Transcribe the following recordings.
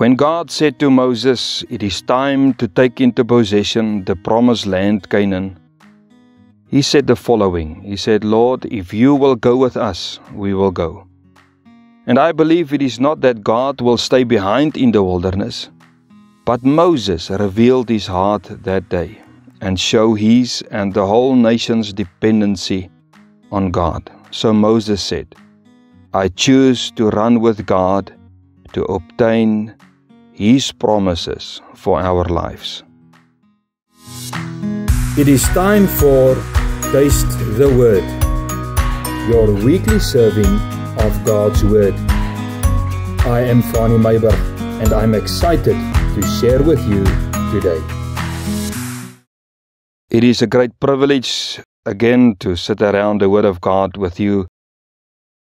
When God said to Moses, "It is time to take into possession the promised land Canaan," he said the following. He said, "Lord, if you will go with us, we will go." And I believe it is not that God will stay behind in the wilderness, but Moses revealed his heart that day and show his and the whole nation's dependency on God. So Moses said, "I choose to run with God to obtain His promises for our lives." It is time for Taste the Word, your weekly serving of God's Word. I am Fani Meiber, and I'm excited to share with you today. It is a great privilege again to sit around the Word of God with you,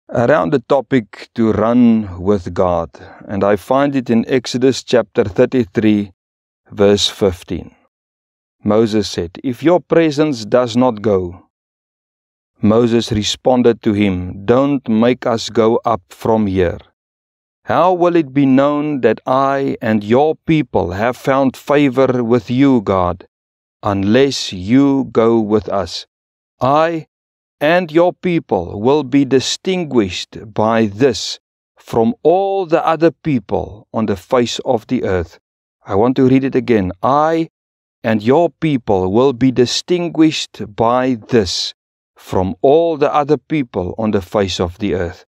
around the topic to run with God. And I find it in Exodus chapter 33, verse 15. Moses said, "If your presence does not go," Moses responded to him, "Don't make us go up from here. How will it be known that I and your people have found favor with you, God, unless you go with us? I and your people will be distinguished by this from all the other people on the face of the earth." I want to read it again. "I and your people will be distinguished by this from all the other people on the face of the earth."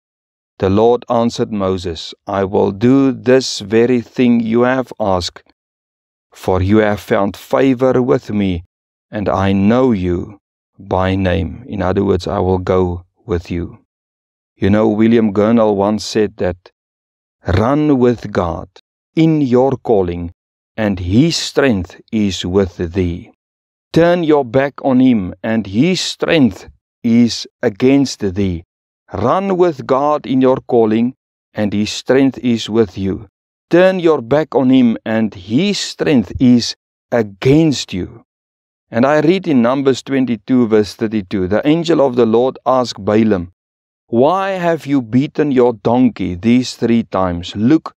The Lord answered Moses, "I will do this very thing you have asked, for you have found favor with me, and I know you by name." In other words, I will go with you. You know, William Gurnall once said that, "Run with God in your calling, and His strength is with thee. Turn your back on Him, and His strength is against thee. Run with God in your calling, and His strength is with you. Turn your back on Him, and His strength is against you." And I read in Numbers 22 verse 32, "The angel of the Lord asked Balaam, 'Why have you beaten your donkey these 3 times? Look,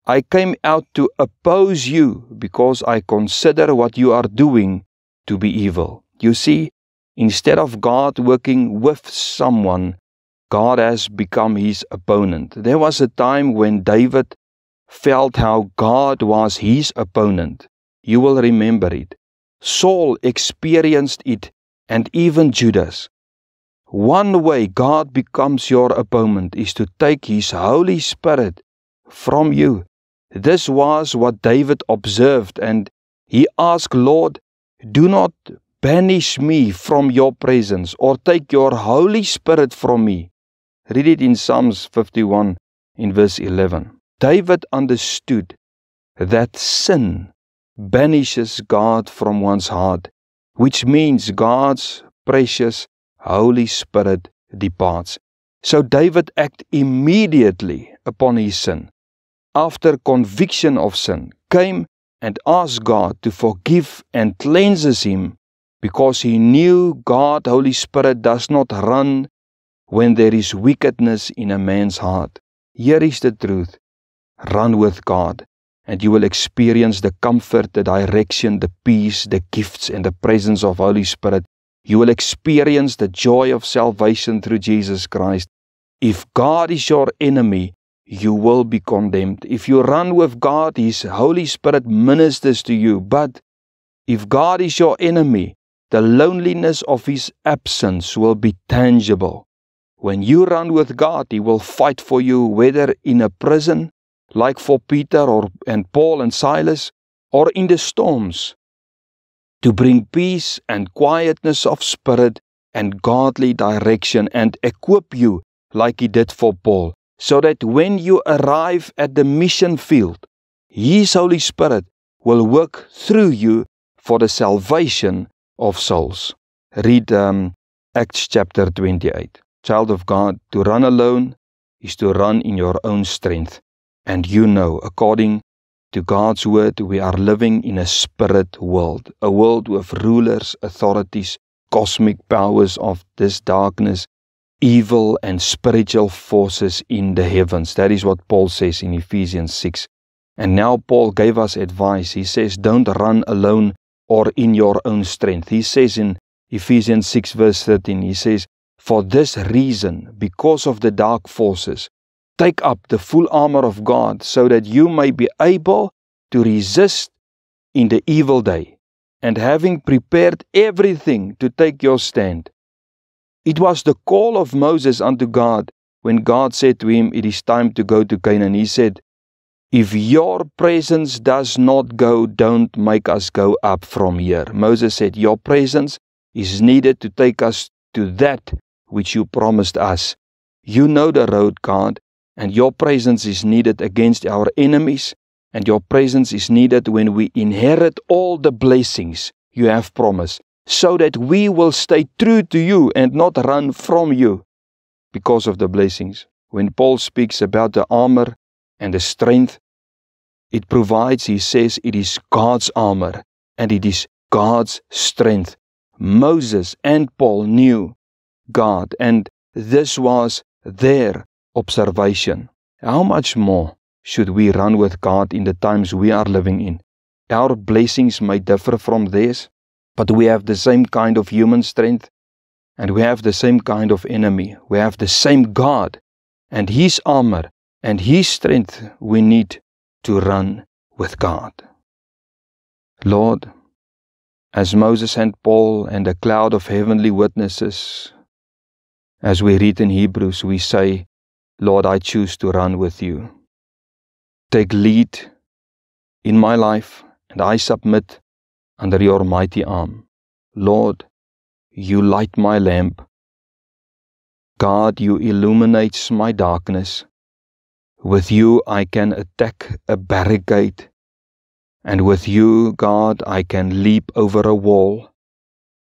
I came out to oppose you because I consider what you are doing to be evil.'" You see, instead of God working with someone, God has become his opponent. There was a time when David felt how God was his opponent. You will remember it. Saul experienced it, and even Judas. One way God becomes your opponent is to take His Holy Spirit from you. This was what David observed, and he asked, "Lord, do not banish me from your presence, or take your Holy Spirit from me." Read it in Psalms 51 in verse 11. David understood that sin banishes God from one's heart, which means God's precious Holy Spirit departs. So David acted immediately upon his sin. After conviction of sin, came and asked God to forgive and cleanses him, because he knew God, Holy Spirit, does not run when there is wickedness in a man's heart. Here is the truth. Run with God, and you will experience the comfort, the direction, the peace, the gifts, and the presence of Holy Spirit. You will experience the joy of salvation through Jesus Christ. If God is your enemy, you will be condemned. If you run with God, His Holy Spirit ministers to you. But if God is your enemy, the loneliness of His absence will be tangible. When you run with God, He will fight for you, whether in a prison, like for Peter and Paul and Silas, or in the storms, to bring peace and quietness of spirit and godly direction, and equip you like He did for Paul, so that when you arrive at the mission field, His Holy Spirit will work through you for the salvation of souls. Read Acts chapter 28. Child of God, to run alone is to run in your own strength. And you know, according to God's word, we are living in a spirit world, a world with rulers, authorities, cosmic powers of this darkness, evil and spiritual forces in the heavens. That is what Paul says in Ephesians 6 And now Paul gave us advice. He says, don't run alone or in your own strength. He says in Ephesians 6 verse 13, he says, for this reason, because of the dark forces, take up the full armor of God so that you may be able to resist in the evil day, and having prepared everything to take your stand. It was the call of Moses unto God when God said to him, it is time to go to Canaan. He said, if your presence does not go, don't make us go up from here. Moses said, your presence is needed to take us to that which you promised us. You know the road, God, and your presence is needed against our enemies, and your presence is needed when we inherit all the blessings you have promised, so that we will stay true to you and not run from you because of the blessings. When Paul speaks about the armor and the strength it provides, he says it is God's armor and it is God's strength. Moses and Paul knew God, and this was their observation. How much more should we run with God in the times we are living in? Our blessings may differ from theirs, but we have the same kind of human strength, and we have the same kind of enemy. We have the same God, and His armor and His strength we need to run with God. Lord, as Moses and Paul and a cloud of heavenly witnesses, as we read in Hebrews, we say, Lord, I choose to run with you. Take lead in my life, and I submit under your mighty arm. Lord, you light my lamp. God, you illuminate my darkness. With you I can attack a barricade, and with you, God, I can leap over a wall.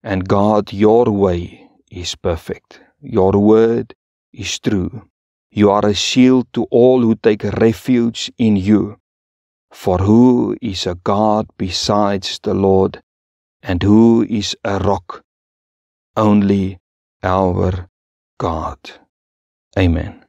And God, your way is perfect. Your word is true. You are a shield to all who take refuge in you. For who is a God besides the Lord, and who is a rock? Only our God. Amen.